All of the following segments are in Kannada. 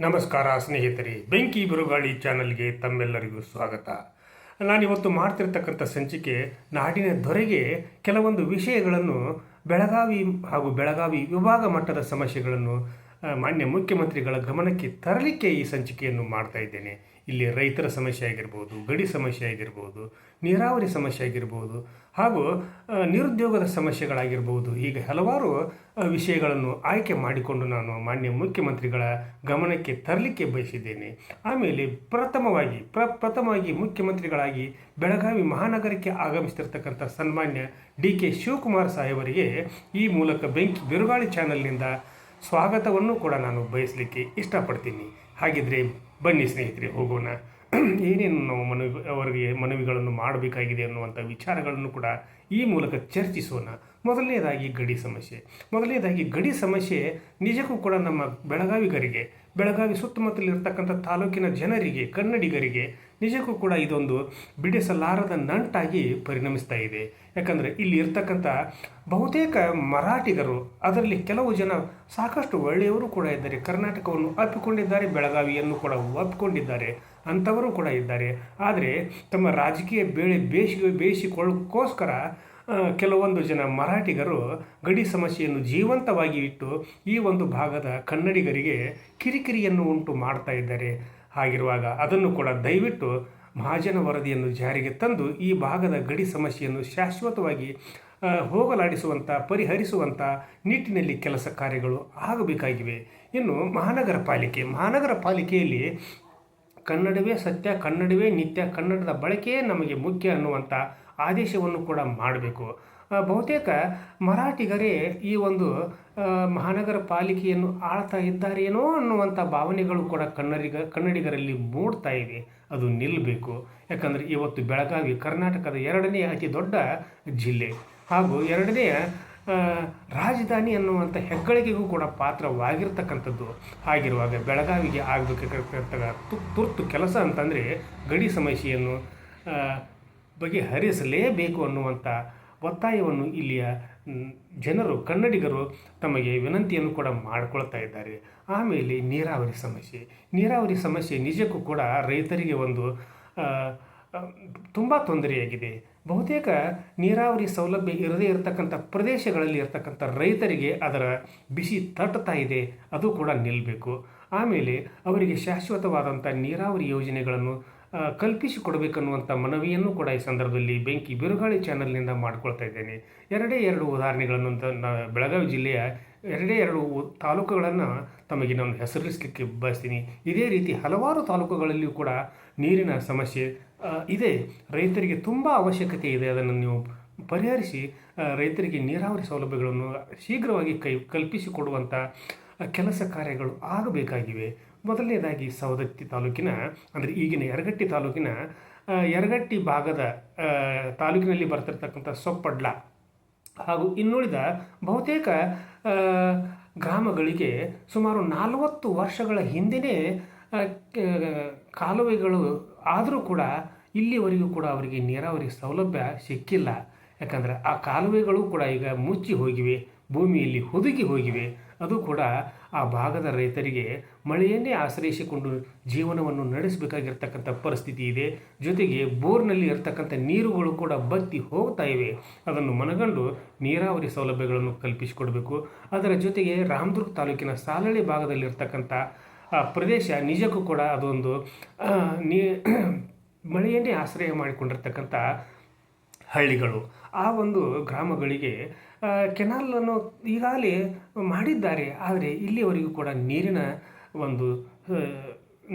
ನಮಸ್ಕಾರ ಸ್ನೇಹಿತರೆ, ಬೆಂಕಿ ಬಿರುಗಾಳಿ ಚಾನಲ್ಗೆ ತಮ್ಮೆಲ್ಲರಿಗೂ ಸ್ವಾಗತ. ನಾನಿವತ್ತು ಮಾಡ್ತಿರ್ತಕ್ಕಂಥ ಸಂಚಿಕೆ ನಾಡಿನ ದೊರೆಗೆ ಕೆಲವೊಂದು ವಿಷಯಗಳನ್ನು ಬೆಳಗಾವಿ ಹಾಗೂ ಬೆಳಗಾವಿ ವಿಭಾಗ ಮಟ್ಟದ ಸಮಸ್ಯೆಗಳನ್ನು ಮಾನ್ಯ ಮುಖ್ಯಮಂತ್ರಿಗಳ ಗಮನಕ್ಕೆ ತರಲಿಕ್ಕೆ ಈ ಸಂಚಿಕೆಯನ್ನು ಮಾಡ್ತಾ ಇದ್ದೇನೆ. ಇಲ್ಲಿ ರೈತರ ಸಮಸ್ಯೆ ಆಗಿರ್ಬೋದು, ಗಡಿ ಸಮಸ್ಯೆ ಆಗಿರ್ಬೋದು, ನೀರಾವರಿ ಸಮಸ್ಯೆ ಆಗಿರ್ಬೋದು, ಹಾಗೂ ನಿರುದ್ಯೋಗದ ಸಮಸ್ಯೆಗಳಾಗಿರ್ಬೋದು. ಹೀಗೆ ಹಲವಾರು ವಿಷಯಗಳನ್ನು ಆಯ್ಕೆ ಮಾಡಿಕೊಂಡು ನಾನು ಮಾನ್ಯ ಮುಖ್ಯಮಂತ್ರಿಗಳ ಗಮನಕ್ಕೆ ತರಲಿಕ್ಕೆ ಬಯಸಿದ್ದೇನೆ. ಆಮೇಲೆ ಪ್ರಥಮವಾಗಿ ಮುಖ್ಯಮಂತ್ರಿಗಳಾಗಿ ಬೆಳಗಾವಿ ಮಹಾನಗರಕ್ಕೆ ಆಗಮಿಸ್ತಿರ್ತಕ್ಕಂಥ ಸನ್ಮಾನ್ಯ ಡಿ.ಕೆ. ಶಿವಕುಮಾರ್ ಸಾಹೇಬರಿಗೆ ಈ ಮೂಲಕ ಬೆಂಕಿ ಬಿರುಗಾಳಿ ಚಾನಲ್ನಿಂದ ಸ್ವಾಗತವನ್ನು ಕೂಡ ನಾನು ಬಯಸಲಿಕ್ಕೆ ಇಷ್ಟಪಡ್ತೀನಿ. ಹಾಗಿದ್ರೆ ಬನ್ನಿ ಸ್ನೇಹಿತರೆ, ಹೋಗೋಣ. ಏನೇನು ನಾವು ಅವರಿಗೆ ಮನವಿಗಳನ್ನು ಮಾಡಬೇಕಾಗಿದೆ ಅನ್ನುವಂಥ ವಿಚಾರಗಳನ್ನು ಕೂಡ ಈ ಮೂಲಕ ಚರ್ಚಿಸೋಣ. ಮೊದಲನೇದಾಗಿ ಗಡಿ ಸಮಸ್ಯೆ ನಿಜಕ್ಕೂ ಕೂಡ ನಮ್ಮ ಬೆಳಗಾವಿ ಸುತ್ತಮುತ್ತಲಿರ್ತಕ್ಕಂಥ ತಾಲೂಕಿನ ಜನರಿಗೆ, ಕನ್ನಡಿಗರಿಗೆ ನಿಜಕ್ಕೂ ಕೂಡ ಇದೊಂದು ಬಿಡಿಸಲಾರದ ನಂಟಾಗಿ ಪರಿಣಮಿಸ್ತಾ ಇದೆ. ಯಾಕಂದರೆ ಇಲ್ಲಿ ಇರ್ತಕ್ಕಂಥ ಬಹುತೇಕ ಮರಾಠಿಗರು, ಅದರಲ್ಲಿ ಕೆಲವು ಜನ ಸಾಕಷ್ಟು ಒಳ್ಳೆಯವರು ಕೂಡ ಇದ್ದಾರೆ, ಕರ್ನಾಟಕವನ್ನು ಅಪ್ಪಿಕೊಂಡಿದ್ದಾರೆ, ಬೆಳಗಾವಿಯನ್ನು ಕೂಡ ಒಪ್ಪಿಕೊಂಡಿದ್ದಾರೆ, ಅಂಥವರು ಕೂಡ ಇದ್ದಾರೆ. ಆದರೆ ತಮ್ಮ ರಾಜಕೀಯ ಬೇಯಿಸಿಕೊಳ್ಳೋಕ್ಕೋಸ್ಕರ ಕೆಲವೊಂದು ಜನ ಮರಾಠಿಗರು ಗಡಿ ಸಮಸ್ಯೆಯನ್ನು ಜೀವಂತವಾಗಿ ಇಟ್ಟು ಈ ಒಂದು ಭಾಗದ ಕನ್ನಡಿಗರಿಗೆ ಕಿರಿಕಿರಿಯನ್ನು ಉಂಟು ಮಾಡ್ತಾ ಇದ್ದಾರೆ. ಹಾಗಿರುವಾಗ ಅದನ್ನು ಕೂಡ ದಯವಿಟ್ಟು ಮಹಾಜನ ವರದಿಯನ್ನು ಜಾರಿಗೆ ತಂದು ಈ ಭಾಗದ ಗಡಿ ಸಮಸ್ಯೆಯನ್ನು ಶಾಶ್ವತವಾಗಿ ಹೋಗಲಾಡಿಸುವಂಥ, ಪರಿಹರಿಸುವಂಥ ನಿಟ್ಟಿನಲ್ಲಿ ಕೆಲಸ ಕಾರ್ಯಗಳು ಆಗಬೇಕಾಗಿವೆ. ಇನ್ನು ಮಹಾನಗರ ಪಾಲಿಕೆಯಲ್ಲಿ ಕನ್ನಡವೇ ಸತ್ಯ, ಕನ್ನಡವೇ ನಿತ್ಯ, ಕನ್ನಡದ ಬಳಕೆಯೇ ನಮಗೆ ಮುಖ್ಯ ಅನ್ನುವಂಥ ಆದೇಶವನ್ನು ಕೂಡ ಮಾಡಬೇಕು. ಬಹುತೇಕ ಮರಾಠಿಗರೇ ಈ ಒಂದು ಮಹಾನಗರ ಪಾಲಿಕೆಯನ್ನು ಆಳ್ತಾ ಇದ್ದಾರೇನೋ ಅನ್ನುವಂಥ ಭಾವನೆಗಳು ಕೂಡ ಕನ್ನಡಿಗರಲ್ಲಿ ಮೂಡ್ತಾ ಇವೆ. ಅದು ನಿಲ್ಲಬೇಕು. ಯಾಕಂದರೆ ಇವತ್ತು ಬೆಳಗಾವಿ ಕರ್ನಾಟಕದ 2ನೇ ಅತಿ ದೊಡ್ಡ ಜಿಲ್ಲೆ ಹಾಗೂ 2ನೇ ರಾಜಧಾನಿ ಅನ್ನುವಂಥ ಹೆಗ್ಗಳಿಕೆಗೂ ಕೂಡ ಪಾತ್ರವಾಗಿರ್ತಕ್ಕಂಥದ್ದು. ಹಾಗಿರುವಾಗ ಬೆಳಗಾವಿಗೆ ಆಗಬೇಕಾಗಿರ್ತಕ್ಕ ತುರ್ತು ಕೆಲಸ ಅಂತಂದರೆ ಗಡಿ ಸಮಸ್ಯೆಯನ್ನು ಬಗೆಹರಿಸಲೇಬೇಕು ಅನ್ನುವಂಥ ಒತ್ತಾಯವನ್ನು ಇಲ್ಲಿಯ ಜನರು, ಕನ್ನಡಿಗರು ತಮಗೆ ವಿನಂತಿಯನ್ನು ಕೂಡ ಮಾಡಿಕೊಳ್ತಾ ಇದ್ದಾರೆ. ಆಮೇಲೆ ನೀರಾವರಿ ಸಮಸ್ಯೆ ನಿಜಕ್ಕೂ ಕೂಡ ರೈತರಿಗೆ ಒಂದು ತುಂಬ ತೊಂದರೆಯಾಗಿದೆ. ಬಹುತೇಕ ನೀರಾವರಿ ಸೌಲಭ್ಯ ಇರದೇ ಇರತಕ್ಕಂಥ ಪ್ರದೇಶಗಳಲ್ಲಿ ಇರತಕ್ಕಂಥ ರೈತರಿಗೆ ಅದರ ಬಿಸಿ ತಟ್ಟುತ್ತಾ ಇದೆ. ಅದು ಕೂಡ ನಿಲ್ಲಬೇಕು. ಆಮೇಲೆ ಅವರಿಗೆ ಶಾಶ್ವತವಾದಂಥ ನೀರಾವರಿ ಯೋಜನೆಗಳನ್ನು ಕಲ್ಪಿಸಿಕೊಡಬೇಕನ್ನುವಂಥ ಮನವಿಯನ್ನು ಕೂಡ ಈ ಸಂದರ್ಭದಲ್ಲಿ ಬೆಂಕಿ ಬಿರುಗಾಳಿ ಚಾನಲ್ನಿಂದ ಮಾಡಿಕೊಳ್ತಾ ಇದ್ದೇನೆ. 2 ಉದಾಹರಣೆಗಳನ್ನು ಬೆಳಗಾವಿ ಜಿಲ್ಲೆಯ 2 ತಾಲೂಕುಗಳನ್ನು ತಮಗೆ ನಾನು ಹೆಸರಿಸಲಿಕ್ಕೆ ಬಯಸ್ತೀನಿ. ಇದೇ ರೀತಿ ಹಲವಾರು ತಾಲೂಕುಗಳಲ್ಲಿಯೂ ಕೂಡ ನೀರಿನ ಸಮಸ್ಯೆ ಇದೆ. ರೈತರಿಗೆ ತುಂಬ ಅವಶ್ಯಕತೆ ಇದೆ. ಅದನ್ನು ನೀವು ಪರಿಹರಿಸಿ ರೈತರಿಗೆ ನೀರಾವರಿ ಸೌಲಭ್ಯಗಳನ್ನು ಶೀಘ್ರವಾಗಿ ಕಲ್ಪಿಸಿಕೊಡುವಂಥ ಕೆಲಸ ಕಾರ್ಯಗಳು ಆಗಬೇಕಾಗಿವೆ. ಮೊದಲನೇದಾಗಿ ಸವದತ್ತಿ ತಾಲೂಕಿನ, ಅಂದರೆ ಈಗಿನ ಯರಗಟ್ಟಿ ತಾಲೂಕಿನ ಯರಗಟ್ಟಿ ಭಾಗದ ತಾಲೂಕಿನಲ್ಲಿ ಬರ್ತಿರ್ತಕ್ಕಂಥ ಸೊಪ್ಪಡ್ಲ ಹಾಗೂ ಇನ್ನುಳಿದ ಬಹುತೇಕ ಗ್ರಾಮಗಳಿಗೆ ಸುಮಾರು 40 ವರ್ಷಗಳ ಹಿಂದೆಯೇ ಕಾಲುವೆಗಳು ಆದರೂ ಕೂಡ ಇಲ್ಲಿವರೆಗೂ ಕೂಡ ಅವರಿಗೆ ನೀರಾವರಿ ಸೌಲಭ್ಯ ಸಿಕ್ಕಿಲ್ಲ. ಯಾಕಂದರೆ ಆ ಕಾಲುವೆಗಳು ಕೂಡ ಈಗ ಮುಚ್ಚಿ ಹೋಗಿವೆ, ಭೂಮಿಯಲ್ಲಿ ಹುದುಗಿ ಹೋಗಿವೆ. ಅದು ಕೂಡ ಆ ಭಾಗದ ರೈತರಿಗೆ ಮಳೆಯನ್ನೇ ಆಶ್ರಯಿಸಿಕೊಂಡು ಜೀವನವನ್ನು ನಡೆಸಬೇಕಾಗಿರ್ತಕ್ಕಂಥ ಪರಿಸ್ಥಿತಿ ಇದೆ. ಜೊತೆಗೆ ಬೋರ್ನಲ್ಲಿ ಇರ್ತಕ್ಕಂಥ ನೀರುಗಳು ಕೂಡ ಬತ್ತಿ ಹೋಗ್ತಾ ಇವೆ. ಅದನ್ನು ಮನಗಂಡು ನೀರಾವರಿ ಸೌಲಭ್ಯಗಳನ್ನು ಕಲ್ಪಿಸಿಕೊಡಬೇಕು. ಅದರ ಜೊತೆಗೆ ರಾಮದುರ್ಗ ತಾಲೂಕಿನ ಸಾಲಳ್ಳಿ ಭಾಗದಲ್ಲಿರ್ತಕ್ಕಂಥ ಪ್ರದೇಶ ನಿಜಕ್ಕೂ ಕೂಡ ಅದೊಂದು ಮಳೆಯನ್ನೇ ಆಶ್ರಯ ಮಾಡಿಕೊಂಡಿರ್ತಕ್ಕಂಥ ಹಳ್ಳಿಗಳು. ಆ ಒಂದು ಗ್ರಾಮಗಳಿಗೆ ಕೆನಾಲನ್ನು ಈಗಾಗಲೇ ಮಾಡಿದ್ದಾರೆ. ಆದರೆ ಇಲ್ಲಿಯವರೆಗೂ ಕೂಡ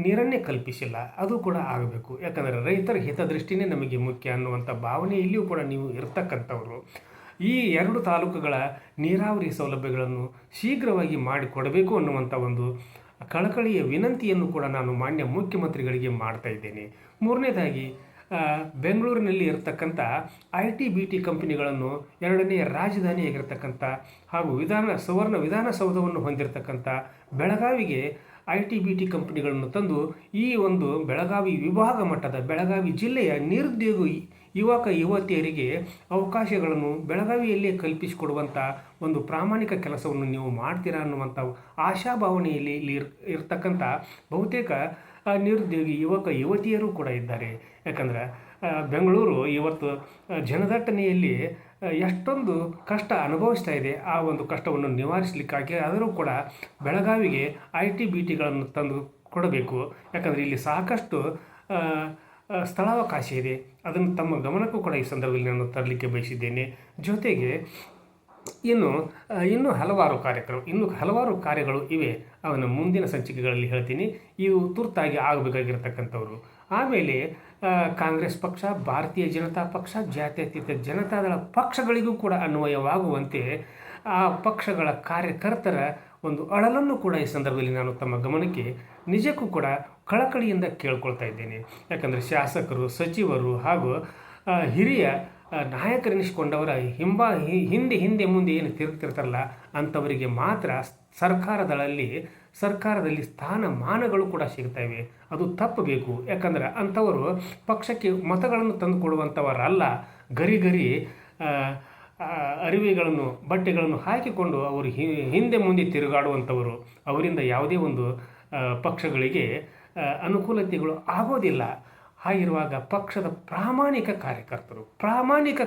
ನೀರನ್ನೇ ಕಲ್ಪಿಸಿಲ್ಲ. ಅದು ಕೂಡ ಆಗಬೇಕು. ಯಾಕಂದರೆ ರೈತರ ಹಿತದೃಷ್ಟಿನೇ ನಮಗೆ ಮುಖ್ಯ ಅನ್ನುವಂಥ ಭಾವನೆ ಇಲ್ಲಿಯೂ ಕೂಡ ನೀವು ಇರ್ತಕ್ಕಂಥವರು. ಈ 2 ತಾಲೂಕುಗಳ ನೀರಾವರಿ ಸೌಲಭ್ಯಗಳನ್ನು ಶೀಘ್ರವಾಗಿ ಮಾಡಿಕೊಡಬೇಕು ಅನ್ನುವಂಥ ಒಂದು ಕಳಕಳಿಯ ವಿನಂತಿಯನ್ನು ಕೂಡ ನಾನು ಮಾನ್ಯ ಮುಖ್ಯಮಂತ್ರಿಗಳಿಗೆ ಮಾಡ್ತಾ ಇದ್ದೇನೆ. ಮೂರನೇದಾಗಿ ಬೆಂಗಳೂರಿನಲ್ಲಿ ಇರತಕ್ಕಂಥ IT-BT ಕಂಪನಿಗಳನ್ನು 2ನೇ ರಾಜಧಾನಿಯಾಗಿರ್ತಕ್ಕಂಥ ಹಾಗೂ ಸುವರ್ಣ ವಿಧಾನಸೌಧವನ್ನು ಹೊಂದಿರತಕ್ಕಂಥ ಬೆಳಗಾವಿಗೆ IT-BT ಕಂಪನಿಗಳನ್ನು ತಂದು ಈ ಒಂದು ಬೆಳಗಾವಿ ವಿಭಾಗ ಮಟ್ಟದ ಬೆಳಗಾವಿ ಜಿಲ್ಲೆಯ ನಿರುದ್ಯೋಗಿ ಯುವಕ ಯುವತಿಯರಿಗೆ ಅವಕಾಶಗಳನ್ನು ಬೆಳಗಾವಿಯಲ್ಲೇ ಕಲ್ಪಿಸಿಕೊಡುವಂಥ ಒಂದು ಪ್ರಾಮಾಣಿಕ ಕೆಲಸವನ್ನು ನೀವು ಮಾಡ್ತೀರಾ ಅನ್ನುವಂಥ ಆಶಾಭಾವನೆಯಲ್ಲಿ ಇರ್ತಕ್ಕಂಥ ಬಹುತೇಕ ನಿರುದ್ಯೋಗಿ ಯುವಕ ಯುವತಿಯರು ಕೂಡ ಇದ್ದಾರೆ. ಯಾಕಂದರೆ ಬೆಂಗಳೂರು ಇವತ್ತು ಜನದಟ್ಟಣೆಯಲ್ಲಿ ಎಷ್ಟೊಂದು ಕಷ್ಟ ಅನುಭವಿಸ್ತಾ ಇದೆ. ಆ ಒಂದು ಕಷ್ಟವನ್ನು ನಿವಾರಿಸಲಿಕ್ಕಾಗಿ ಆದರೂ ಕೂಡ ಬೆಳಗಾವಿಗೆ IT BTಗಳನ್ನು ತಂದು ಕೊಡಬೇಕು. ಯಾಕಂದರೆ ಇಲ್ಲಿ ಸಾಕಷ್ಟು ಸ್ಥಳಾವಕಾಶ ಇದೆ. ಅದನ್ನು ತಮ್ಮ ಗಮನಕ್ಕೂ ಕೂಡ ಈ ಸಂದರ್ಭದಲ್ಲಿ ನಾನು ತರಲಿಕ್ಕೆ ಬಯಸಿದ್ದೇನೆ. ಜೊತೆಗೆ ಇನ್ನೂ ಹಲವಾರು ಕಾರ್ಯಗಳು ಇವೆ. ಅವನ ಮುಂದಿನ ಸಂಚಿಕೆಗಳಲ್ಲಿ ಹೇಳ್ತೀನಿ. ಇವು ತುರ್ತಾಗಿ ಆಗಬೇಕಾಗಿರತಕ್ಕಂಥವ್ರು. ಆಮೇಲೆ ಕಾಂಗ್ರೆಸ್ ಪಕ್ಷ, ಭಾರತೀಯ ಜನತಾ ಪಕ್ಷ, ಜಾತ್ಯತೀತ ಜನತಾದಳ ಪಕ್ಷಗಳಿಗೂ ಕೂಡ ಅನ್ವಯವಾಗುವಂತೆ ಆ ಪಕ್ಷಗಳ ಕಾರ್ಯಕರ್ತರ ಒಂದು ಅಳಲನ್ನು ಕೂಡ ಈ ಸಂದರ್ಭದಲ್ಲಿ ನಾನು ತಮ್ಮ ಗಮನಕ್ಕೆ ನಿಜಕ್ಕೂ ಕೂಡ ಕಳಕಳಿಯಿಂದ ಕೇಳ್ಕೊಳ್ತಾ ಇದ್ದೇನೆ. ಯಾಕಂದರೆ ಶಾಸಕರು, ಸಚಿವರು ಹಾಗೂ ಹಿರಿಯ ನಾಯಕರೆನಿಸಿಕೊಂಡವರ ಹಿಂದೆ ಮುಂದೆ ಏನು ತಿರುಗ್ತಿರ್ತಾರಲ್ಲ ಅಂಥವರಿಗೆ ಮಾತ್ರ ಸರ್ಕಾರದಲ್ಲಿ ಸ್ಥಾನಮಾನಗಳು ಕೂಡ ಸಿಗ್ತವೆ. ಅದು ತಪ್ಪಬೇಕು. ಯಾಕಂದರೆ ಅಂಥವರು ಪಕ್ಷಕ್ಕೆ ಮತಗಳನ್ನು ತಂದು ಕೊಡುವಂಥವರಲ್ಲ. ಗರಿ ಅರಿವೆಗಳನ್ನು ಬಟ್ಟೆಗಳನ್ನು ಹಾಕಿಕೊಂಡು ಅವರು ಹಿಂದೆ ಮುಂದೆ ತಿರುಗಾಡುವಂಥವರು. ಅವರಿಂದ ಯಾವುದೇ ಒಂದು ಪಕ್ಷಗಳಿಗೆ ಅನುಕೂಲತೆಗಳು ಆಗೋದಿಲ್ಲ. ಹಾಗಿರುವಾಗ ಪಕ್ಷದ ಪ್ರಾಮಾಣಿಕ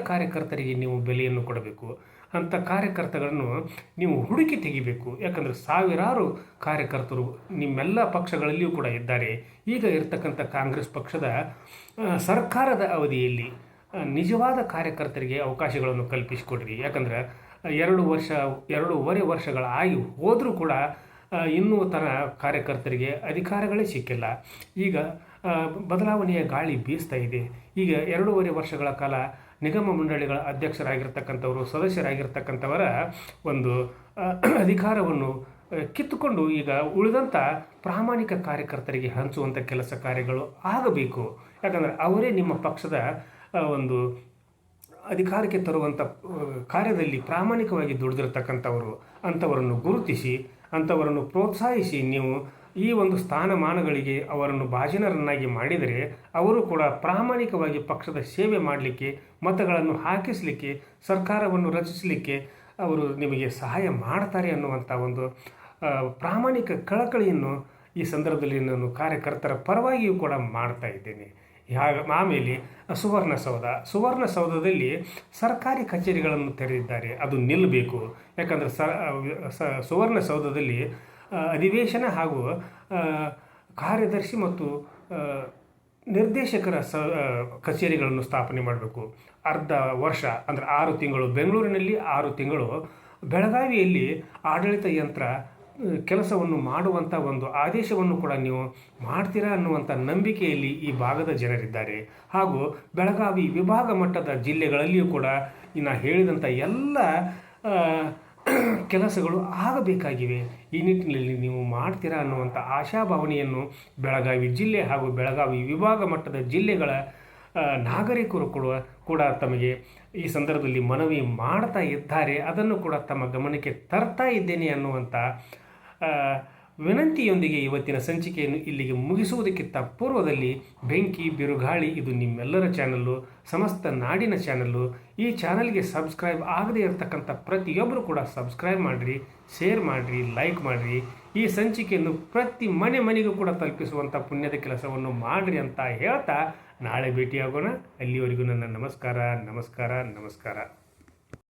ಕಾರ್ಯಕರ್ತರಿಗೆ ನೀವು ಬೆಲೆಯನ್ನು ಕೊಡಬೇಕು. ಅಂಥ ಕಾರ್ಯಕರ್ತಗಳನ್ನು ನೀವು ಹುಡುಕಿ ತೆಗಿಬೇಕು. ಯಾಕಂದರೆ ಸಾವಿರಾರು ಕಾರ್ಯಕರ್ತರು ನಿಮ್ಮೆಲ್ಲ ಪಕ್ಷಗಳಲ್ಲಿಯೂ ಕೂಡ ಇದ್ದಾರೆ. ಈಗ ಇರತಕ್ಕಂಥ ಕಾಂಗ್ರೆಸ್ ಪಕ್ಷದ ಸರ್ಕಾರದ ಅವಧಿಯಲ್ಲಿ ನಿಜವಾದ ಕಾರ್ಯಕರ್ತರಿಗೆ ಅವಕಾಶಗಳನ್ನು ಕಲ್ಪಿಸಿಕೊಡ್ರಿ. ಯಾಕಂದರೆ 2.5 ವರ್ಷಗಳಾಗಿ ಹೋದರೂ ಕೂಡ ಇನ್ನೂ ಕಾರ್ಯಕರ್ತರಿಗೆ ಅಧಿಕಾರಗಳೇ ಸಿಕ್ಕಿಲ್ಲ. ಈಗ ಬದಲಾವಣೆಯ ಗಾಳಿ ಬೀಸ್ತಾ ಇದೆ. ಈಗ 2.5 ವರ್ಷಗಳ ಕಾಲ ನಿಗಮ ಮಂಡಳಿಗಳ ಅಧ್ಯಕ್ಷರಾಗಿರ್ತಕ್ಕಂಥವರು, ಸದಸ್ಯರಾಗಿರ್ತಕ್ಕಂಥವರ ಒಂದು ಅಧಿಕಾರವನ್ನು ಕಿತ್ತುಕೊಂಡು ಈಗ ಉಳಿದಂಥ ಪ್ರಾಮಾಣಿಕ ಕಾರ್ಯಕರ್ತರಿಗೆ ಹಂಚುವಂಥ ಕೆಲಸ ಕಾರ್ಯಗಳು ಆಗಬೇಕು. ಯಾಕಂದರೆ ಅವರೇ ನಿಮ್ಮ ಪಕ್ಷದ ಒಂದು ಅಧಿಕಾರಕ್ಕೆ ತರುವಂಥ ಕಾರ್ಯದಲ್ಲಿ ಪ್ರಾಮಾಣಿಕವಾಗಿ ದುಡಿದಿರತಕ್ಕಂಥವರು. ಅಂಥವರನ್ನು ಗುರುತಿಸಿ, ಅಂಥವರನ್ನು ಪ್ರೋತ್ಸಾಹಿಸಿ ನೀವು ಈ ಒಂದು ಸ್ಥಾನಮಾನಗಳಿಗೆ ಅವರನ್ನು ಭಾಜನರನ್ನಾಗಿ ಮಾಡಿದರೆ ಅವರು ಕೂಡ ಪ್ರಾಮಾಣಿಕವಾಗಿ ಪಕ್ಷದ ಸೇವೆ ಮಾಡಲಿಕ್ಕೆ, ಮತಗಳನ್ನು ಹಾಕಿಸಲಿಕ್ಕೆ, ಸರ್ಕಾರವನ್ನು ರಚಿಸಲಿಕ್ಕೆ ಅವರು ನಿಮಗೆ ಸಹಾಯ ಮಾಡ್ತಾರೆ ಅನ್ನುವಂಥ ಒಂದು ಪ್ರಾಮಾಣಿಕ ಕಳಕಳಿಯನ್ನು ಈ ಸಂದರ್ಭದಲ್ಲಿ ನಾನು ಕಾರ್ಯಕರ್ತರ ಪರವಾಗಿಯೂ ಕೂಡ ಮಾಡ್ತಾ ಇದ್ದೇನೆ. ಆಮೇಲೆ ಸುವರ್ಣಸೌಧದಲ್ಲಿ ಸರ್ಕಾರಿ ಕಚೇರಿಗಳನ್ನು ತೆರೆದಿದ್ದಾರೆ. ಅದು ನಿಲ್ಲಬೇಕು. ಯಾಕಂದರೆ ಸುವರ್ಣಸೌಧದಲ್ಲಿ ಅಧಿವೇಶನ ಹಾಗೂ ಕಾರ್ಯದರ್ಶಿ ಮತ್ತು ನಿರ್ದೇಶಕರ ಕಚೇರಿಗಳನ್ನು ಸ್ಥಾಪನೆ ಮಾಡಬೇಕು. ಅರ್ಧ ವರ್ಷ ಅಂದರೆ 6 ತಿಂಗಳು ಬೆಂಗಳೂರಿನಲ್ಲಿ, 6 ತಿಂಗಳು ಬೆಳಗಾವಿಯಲ್ಲಿ ಆಡಳಿತ ಯಂತ್ರ ಕೆಲಸವನ್ನು ಮಾಡುವಂಥ ಒಂದು ಆದೇಶವನ್ನು ಕೂಡ ನೀವು ಮಾಡ್ತೀರಾ ಅನ್ನುವಂಥ ನಂಬಿಕೆಯಲ್ಲಿ ಈ ಭಾಗದ ಜನರಿದ್ದಾರೆ. ಹಾಗೂ ಬೆಳಗಾವಿ ವಿಭಾಗ ಮಟ್ಟದ ಜಿಲ್ಲೆಗಳಲ್ಲಿಯೂ ಕೂಡ ನಾನು ಹೇಳಿದಂಥ ಎಲ್ಲ ಕೆಲಸಗಳು ಆಗಬೇಕಾಗಿವೆ. ಈ ನಿಟ್ಟಿನಲ್ಲಿ ನೀವು ಮಾಡ್ತೀರಾ ಅನ್ನುವಂಥ ಆಶಾಭಾವನೆಯನ್ನು ಬೆಳಗಾವಿ ಜಿಲ್ಲೆ ಹಾಗೂ ಬೆಳಗಾವಿ ವಿಭಾಗ ಮಟ್ಟದ ಜಿಲ್ಲೆಗಳ ನಾಗರಿಕರು ಕೂಡ ತಮಗೆ ಈ ಸಂದರ್ಭದಲ್ಲಿ ಮನವಿ ಮಾಡ್ತಾ ಇದ್ದಾರೆ. ಅದನ್ನು ಕೂಡ ತಮ್ಮ ಗಮನಕ್ಕೆ ತರ್ತಾ ಇದ್ದೇನೆ ಅನ್ನುವಂಥ ವಿನಂತಿಯೊಂದಿಗೆ ಇವತ್ತಿನ ಸಂಚಿಕೆಯನ್ನು ಇಲ್ಲಿಗೆ ಮುಗಿಸುವುದಕ್ಕಿಂತ ಪೂರ್ವದಲ್ಲಿ ಬೆಂಕಿ ಬಿರುಗಾಳಿ ಇದು ನಿಮ್ಮೆಲ್ಲರ ಚಾನಲ್ಲು, ಸಮಸ್ತ ನಾಡಿನ ಚಾನಲ್ಲು. ಈ ಚಾನಲ್ಗೆ ಸಬ್ಸ್ಕ್ರೈಬ್ ಆಗದೇ ಇರತಕ್ಕಂಥ ಪ್ರತಿಯೊಬ್ಬರು ಕೂಡ ಸಬ್ಸ್ಕ್ರೈಬ್ ಮಾಡಿರಿ, ಶೇರ್ ಮಾಡಿರಿ, ಲೈಕ್ ಮಾಡಿರಿ. ಈ ಸಂಚಿಕೆಯನ್ನು ಪ್ರತಿ ಮನೆಗೂ ಕೂಡ ತಲುಪಿಸುವಂಥ ಪುಣ್ಯದ ಕೆಲಸವನ್ನು ಮಾಡಿರಿ ಅಂತ ಹೇಳ್ತಾ ನಾಳೆ ಭೇಟಿಯಾಗೋಣ. ಅಲ್ಲಿವರೆಗೂ ನನ್ನ ನಮಸ್ಕಾರ.